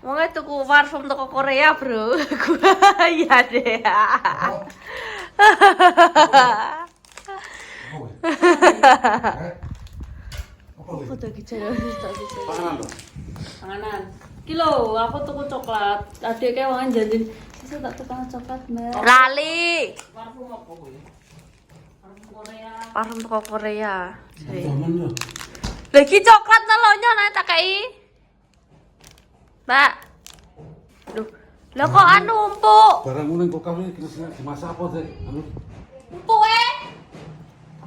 Wong tuku parfum toko Korea, Bro. Iya deh. Aku tuh gitu panganan. Kilo, aku tuku coklat. Adik kayak wangan janjin. Saya tak tukang coklat, Mbak. Lali. Parfum apa kuwi? Parfum Korea. Parfum toko Korea. Zaman lho. Lagi coklat telonnya nek tak kei. Mbak. Duh, lah kok anu empuk? Barang ngono kok kami dimasak apa sih? Anu Empuk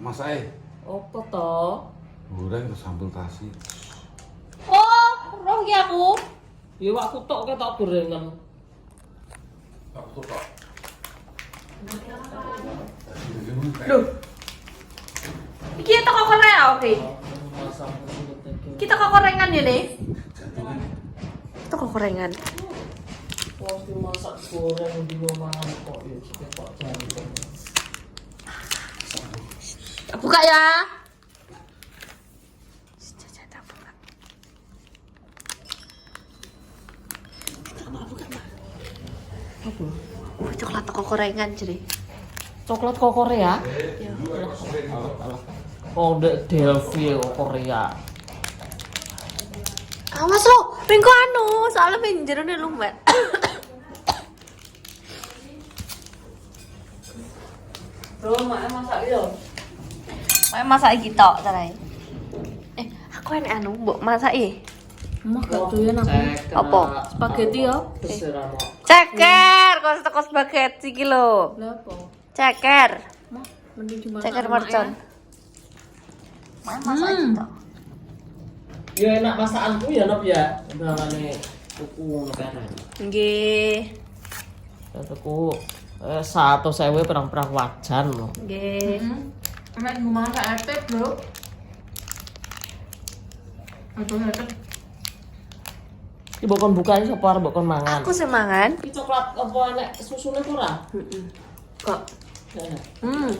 masak Apa to? goreng terus sambal kasih. Oh, roh ki aku. Ya aku tok ketok gorengan. Aku tok. Duh. Iki toko Korea oke. Masak Kita toko korengan ya, nih. Toko korengan. Wong dimasak goreng di mangan kok ya ketok jari. Buka ya. Apa? Coklat toko korengan jadi. Coklat kok Korea? Ya. Oh, Delphi kok Korea. Awas lo, minggu anu, soalnya pinjerone lumbat. Bro, mak masak yo. Mau masak iki tok tarai. Aku enek anu mbok masak Mak gak doyan aku. Apa? Spaghetti yo. Terserah mak. Ceker, kok toko spaghetti iki lho. Lah apa? Ceker. Mak mending cuma Ceker mercon. Mau masak iki tok. Ya enak masakanku ya Nop ya. Bangane tuku ngono kan. Nggih. Ya tuku 100.000 perang-perang wajan loh. Nggih. Enak ngomong sak ete, Bro. Aduh, ete. Iki bokon buka iki sapa arep bokon mangan. Aku semangan. Iki coklat apa enek susune ku ora? Kok. Enak.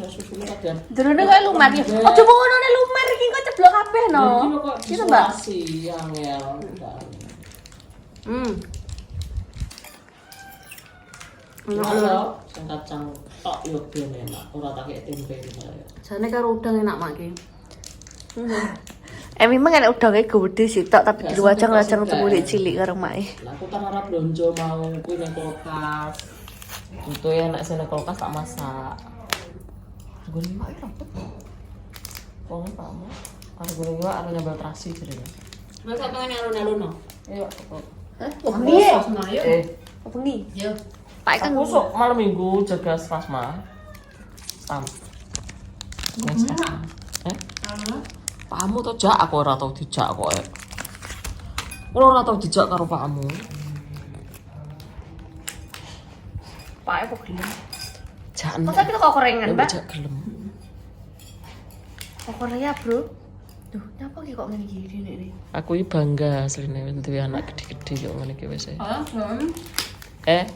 Susune kadang. Durune kaya lumer ya. Aja ngono nek lumer iki kok ceblok kabeh no. Iki kok Gitu, Mbak. angel. Lho, sing kacang tok yo ben enak, ora tak kek tempe saya. Jane karo udang enak mak iki. Memang enak udangnya gede sih tok tapi Gak di wajang-wajang sampai tembule kok cilik karo mae. Lah aku tak harap blonjo mau kuwi nang kulkas. Itu ya nek sene kulkas tak masak. Goreng wae apa? Wong apa mau? Aku goreng wae arep nyambal terasi jare. Masa pengen alun-alun no? Ayo kok. Oh, piye? Senayo. Apa ngi? Yo. Pak kan Aku sok malam minggu jaga Strasma. Stam. Alun. Pakmu to jak aku ora tau dijak kok. Ora ora tau dijak karo pakmu. Pak kok gelem. Jan. Masa kita kok korengan, Mbak? Jak gelem. Kok Korea, Bro? Duh, nyapa ki kok ngene iki nek. Aku iki bangga asline duwe anak gede-gede kok ngene iki wis. Ah, Bang. Kayak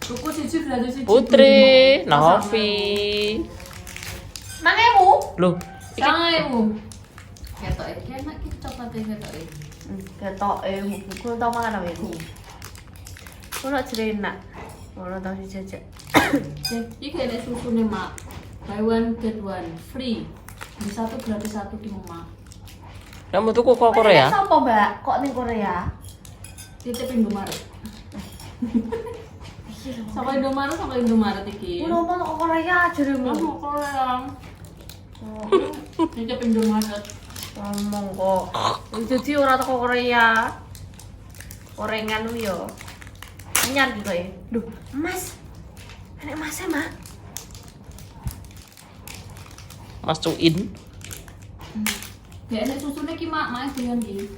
Tuku siji gratis siji. Putri, Novi. Mangemu? Loh, Sangewu. Ketok iki enak iki coklate ketok iki. Ketoke buku tau mangan apa iku. Ono jerenak. Ono tau dijajak. Iki ada susune mak. Buy one get one free. Beli satu gratis satu di mak. kamu tuku kok Korea? Sapa, Mbak? Kok ning Korea? Titip Indomaret. Sama Indomaret iki. Ono apa kok Korea jeremu? Kamu Korea. Titip Indomaret. Ngomong kok. Jadi ora teko Korea. Korengan lu yo. Anyar gitu ya. Duh, emas. Enek emasnya, Mah. Mas Cuin. Ya enak susune ki mak doyan ki.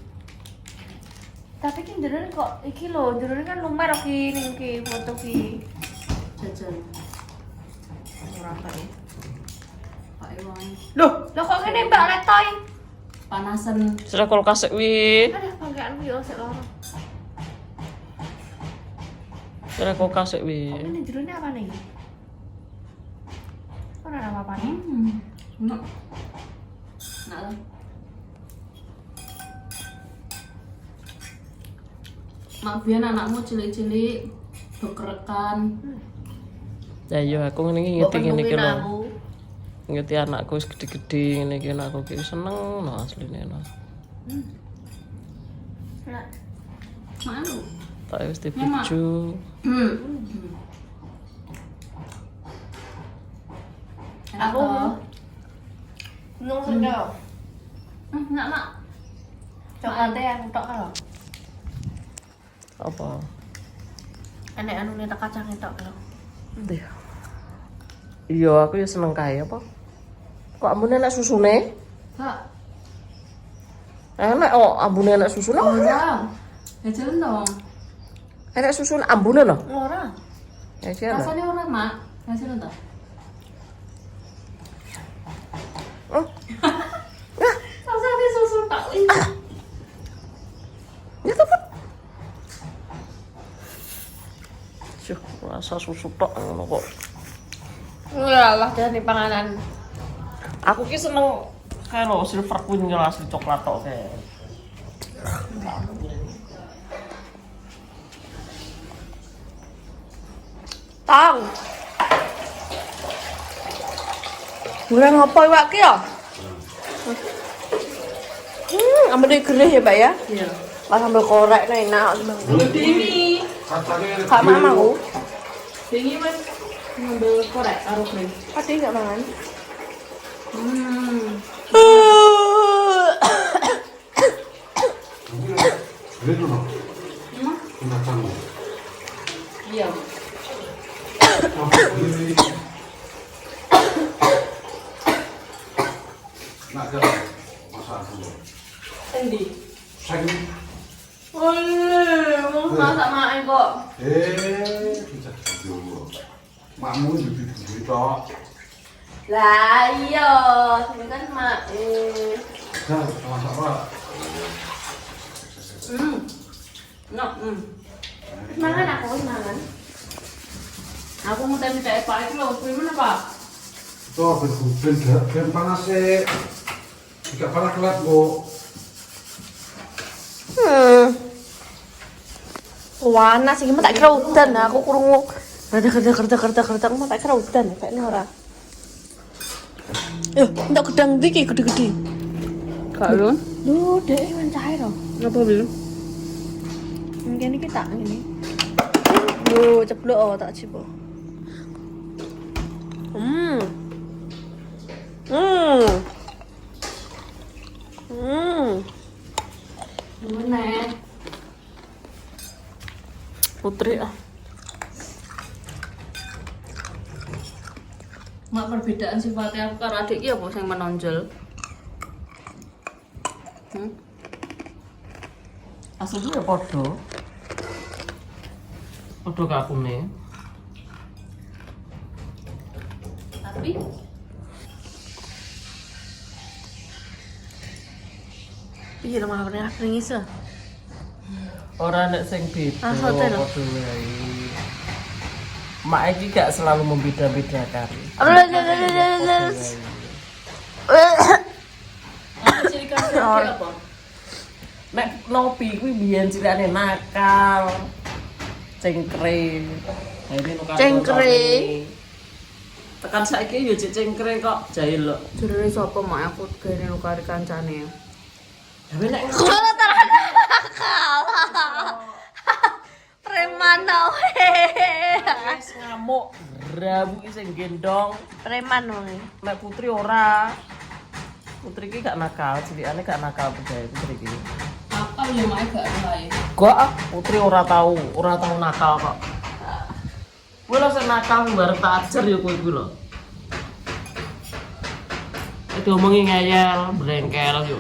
Tapi ki jerone kok iki lho, jerone kan lumer ki ning ki foto ki. Jajan. Ora apa ya. Pak Iwan. Loh, kok ngene Mbak Letoy? Panasan. Sudah kulkas wi. Ada pakaian yo sik loro. Sudah kulkas wi. Ini jerone apa nih? Ora ada apa-apa nih. Enak. Enak lah. mak biyen anakmu cilik-cilik bekerekan. Ya yo aku ngene Mbok ngerti ngene iki pendungin lho. aku. Ngerti anakku wis gede-gede ngene iki anakku ki seneng no asline no. Nah, Malu. Tak wis dibujuk. Enak Aku toh? nung sedok. Enak nak. Coklatnya aku tok kalau. Apa? Enek anu neta kacang tok kalau. Ndih. Iya, aku ya seneng kae apa? Kok ambune enak susune? Kak, Enak ambune enak susune. orang. Ya jalan dong. Enak susun ambune lho. Ora. Ya sih lho. Rasanya orang mak. Ya jalan toh. Oh, Rasanya susu tak ya tepat. Syuh, rasa susu tok ngono kok. Ngalah dari panganan. Aku ki seneng kae lho Silver Queen ki asli coklat tok kae. Tang. Goreng apa iwak ki ya? Ambil gereh ya, Mbak ya? Iya. Pas sambal korek nah enak. Ini. Kacangnya Kak mamaku. Ini mas ngambil korek karo krim. Ade enggak mangan. Ini tuh no. Kacang. Iya. Ini. Nak jalan. Masak dulu. Endi? Sayang. Oleh, mau masak mak kok. Bisa dulu. Makmu jadi duit tok. Lah iya, ini kan mak. Dah, masak apa? Enak. Mangan aku mangan. Aku mau tanya apa itu loh, gimana pak? Tuh, ben panas sih. Jika panas kelat, Bu. Panas iki tak kira udan aku krungu. Kerja aku tak kira udan kayaknya ora. Entuk gedang ndi iki gede-gede. Kak lu? Lho, dek mancahe to. Apa belum? Mungkin iki tak ngene. Lho, ceblok tak cipo. Gimana? Putri ah. Mak perbedaan sifatnya aku karo adik iki apa sing menonjol? Aslinya ya podo. Podo kakune. Tapi Iya, malah pernah nangis ah. Ora nek sing beda hotel. podo wae. Mak iki gak selalu membeda-bedakan. ciri khas apa? Nek Nopi kuwi biyen cilikane nakal. Cengkre. Nah, ini nukas Cengkre. Tekan saiki yo cek cengkre kok jahil lho. Jerene sapa mak aku gene nukari kancane. Tapi nek Kalau nakal. Preman we. wis ngamuk, rabu ki sing gendong. Preman wong. Nek Putri ora. Putri ki gak nakal, cilikane gak nakal budaya Putri ki. Apa ya mak gak wae? Gak, Putri ora tau nakal kok. Kuwi lho sing nakal bareng tak ajar ya kowe kuwi lho. Itu omongi ngeyel, brengkel yo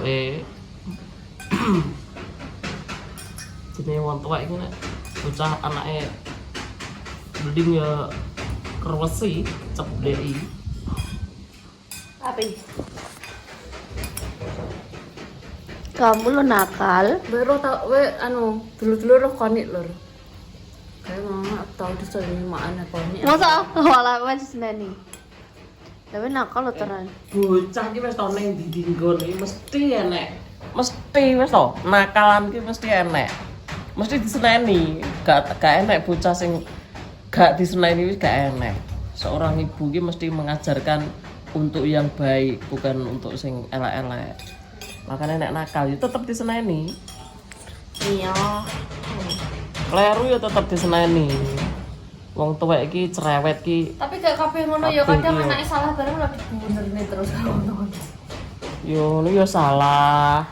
jenenge wong tuwek iki nek bocah anake mending ya kerwesi cebleki. Apa? Kamu lo nakal. Baru tau we anu dulu-dulu roh konik lur. Kayak mama tau disini mak anak konik. Masa wala wes nani. Tapi nakal lo tenan. Bocah ki wis tau ning ndi nggon iki mesti enek. Mesti wis to, nakalan ki mesti enek. mesti diseneni. Gak enak bocah sing gak diseneni wis gak enak. Seorang ibu ki mesti mengajarkan untuk yang baik, bukan untuk sing elek-elek. Makanya nek nakal ya tetep diseneni. Iya. Kleru ya tetep diseneni. Wong tuwek iki cerewet ki Tapi gak kabeh ngono ya, Kabeh kadang iya. anaknya salah bareng lah dibenerin terus ngono. yo lu yo salah.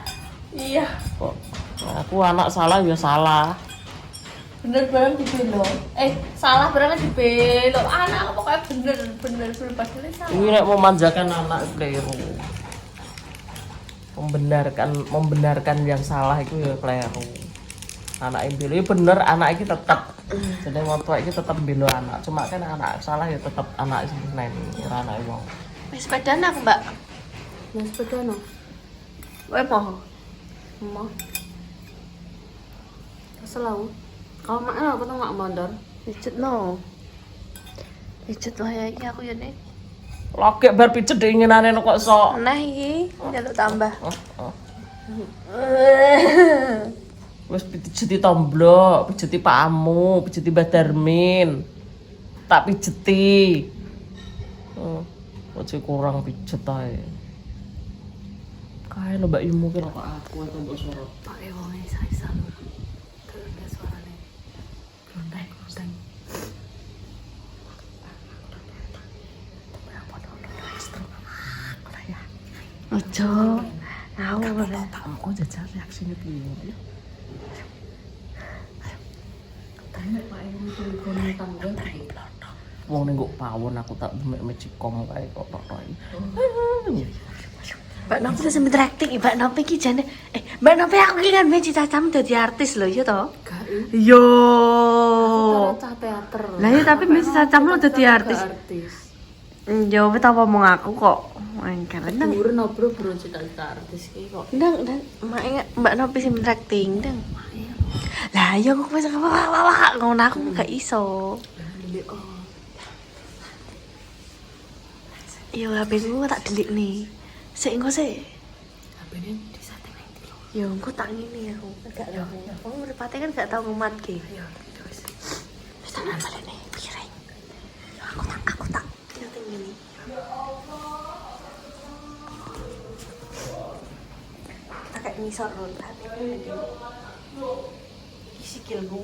Iya. Kok aku anak salah ya salah. Bener bareng dibelo. Salah bareng dibelo. Anak pokoknya bener padahal salah. Ini nek memanjakan anak kleru. Membenarkan yang salah itu ya kleru. Anak yang belo ya bener, anak iki tetep. Jadi wong tua iki tetep belo anak. Cuma kan anak salah ya tetep anak sing seneni, ora anak wong. Wis sepedaan aku, Mbak. Mas sepeda no. Kowe mau? Mau. Selalu. Kalau mak apa tuh nggak mondor? Pijet no. Pijet wae iki aku ya nek. Lagi bar pijet diinginane kok sok. Nah iki njaluk tambah. Oh. Wis pijeti tomblok, pijeti pamu, pijeti Mbah Darmin. Tak pijeti. Kok kurang pijet ae. Kae lho Mbak Imu ki kok aku atau Mbak Sorot. Pakai wonge saisal. Terus ada suarane. Klondek. Ojo. Ngawur. Kamu jajal reaksinya piye? Tanya Pak Ibu telepon tangga. Wong ning kok pawon aku tak demek mecikom kae kok tok. Mbak Nopi tuh sempet acting, Mbak Nopi ki jane. Mbak Nopi aku ki kan cita-citamu dadi artis lho, ya toh? Gak Yo. cah teater. Lah ya tapi cita-citamu dadi artis. Yo, wis apa ngomong aku kok. Keren nang. Dhuwur no bro cita-cita artis ki kok. Ndang, mak ingat Mbak Nopi sempet acting, ndang. Lah ya aku wis wah ngono aku gak iso. Yo, HP ku tak delik nih. Sik engko sik. HP-ne disetting nang ndi lho. Yo, engko tak ngene aku. Gak lho. Wong mripate kan gak tau ngumatke. Ya wis. Wis tak nambah nih, piring. Aku tak nyeting ngene. Kita kayak ngisor lho, hati. Sikilku.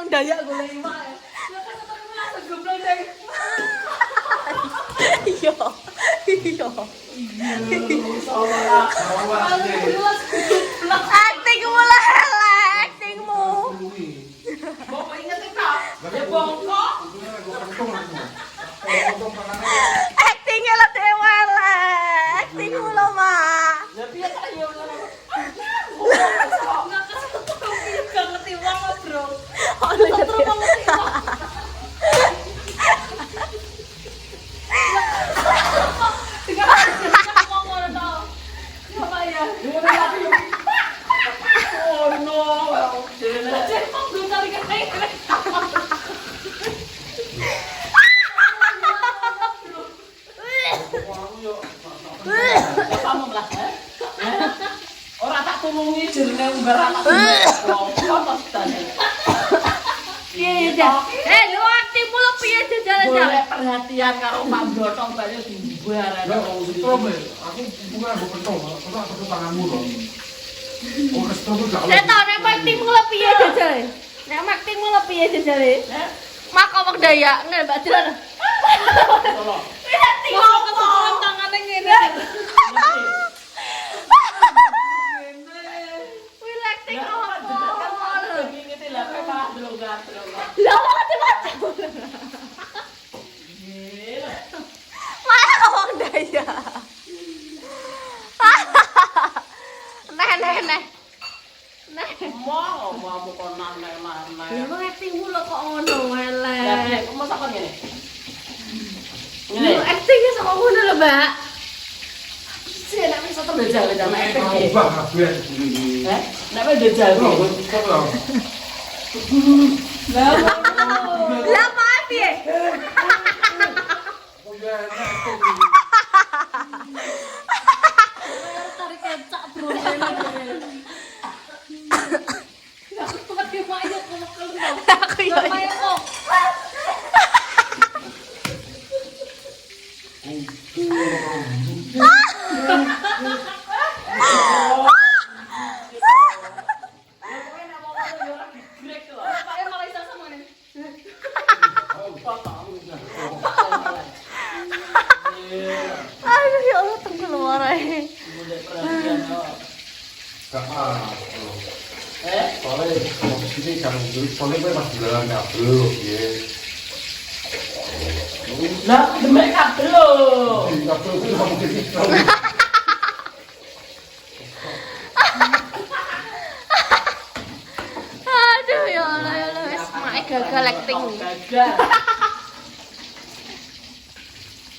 Dayak gue lagi mak. Ya kan ketemu langsung goblok deh. Iya. Acting mulai actingmu. Bapak ingat tak? Ya bongkok. Actingnya lah dewala. Acting mulu mak. Ya piye tak yo. Gak ngerti wong bro. Oh no. Kamu lah, orang tak tulungi jerene umbar anak. Iya. Lu aktingmu lo piye jalan-jalan? Boleh perhatian karo Pak Broto banyak dibuar. Lah kok strom ya? Aku bukan aku pentol, kok aku tanganmu loh. Oh, strom gak Saya tahu nek aktingmu lo piye jajal. Nek aktingmu lo piye jajal. Mak omong Dayak, nggak Mbak Jalan. Tolong. Ketuturan tangannya ngene. Wih acting Ya, apa? kan ngene lah kayak delok gas. Lah macam-macam. Gila. Mana wong daya? Nah. Mau konan nek mana. Ya kok acting mulu kok ngono elek. Ya piye kok masak kon ngene. Lu Ngene. acting ya kok ngono lho, Mbak. Sih nek wis tetep jajal jam efek Mau iki. ubah kabeh. Nek wis jajal Kok iki. kok lho. Lah maaf ya. Oh ya enak. Tarik kecak bro. Aku pakai mayo keluk-keluk. Aku ya. Mayo kok. Pakai Malaysia sama nih. Aduh ya Allah tenggelam warai. Gak apa. Soalnya ini kan soalnya gue masih dalam kabel ya. Lah, demek kabel lho. Kabel itu nggak mungkin kita. Aduh ya Allah wis mak gagal acting. Gagal.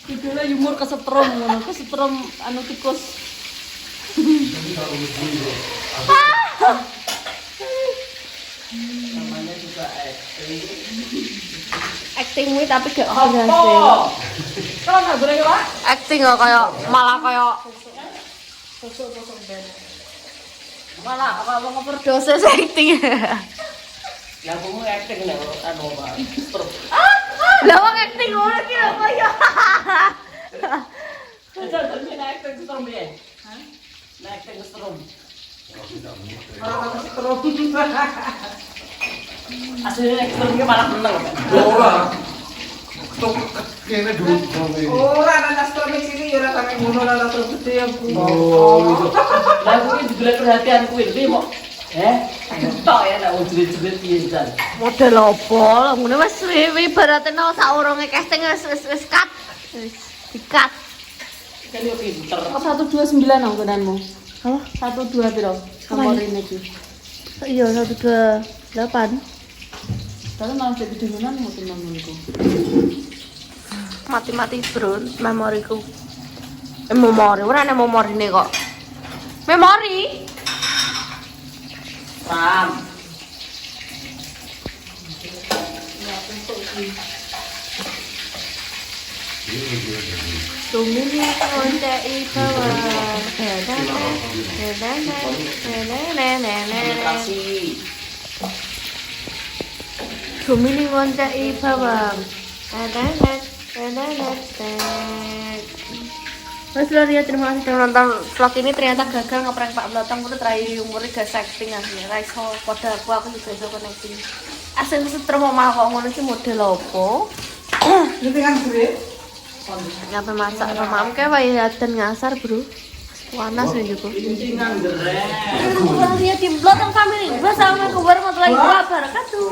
Judulnya humor kesetrum ngono, kesetrum anu tikus. Namanya juga acting. Actingmu tapi gak Apa? berhasil. Kalau nggak goreng apa? Acting kok kayak malah kayak Mana? Apa dosis acting. Lah kamu acting nih, anu apa? Terus. Lah wong acting ngono ki lho kaya. Jadi acting setrum ya? Hah? Acting setrum. Orang kasih setrum. Aslinya setrum ki malah menang. Ora. Tok kene dulu. Ora ana stromik sini ya ora sampe ngono ora terus gede ya Bu. Oh. Lah kuwi juga perhatian kuwi iki mau tok ya nek jerit-jerit piye jan. Model opo? Ngene wis ibaratnya saurunge casting wis cut. Wis di-cut. Kan yo pinter. Kok 129 anggonanmu? Halo? 12 piro? Nomor ini iki. Iya 128. Kalau malah jadi dengenan mungkin namanya. Mati-mati bro memoriku. Memori, ora ana memorine kok. Memori. Ram. Tumini ngonceki bawah. Kasih. Tumini ngonceki bawah. Mas Gloria, terima kasih sudah nonton vlog ini. Ternyata gagal ngeprank Pak Blotong. Aku terakhir umurnya gak acting asli. Raiso pada aku juga iso connecting. Asal setrum omah kok ngono iki model opo? Ini kan gede. Nyampe masak sama am kayak wae dan ngasar, Bro. Panas ya juga. Incingan gerek. Gloria di Blotong family. Wassalamualaikum warahmatullahi wabarakatuh.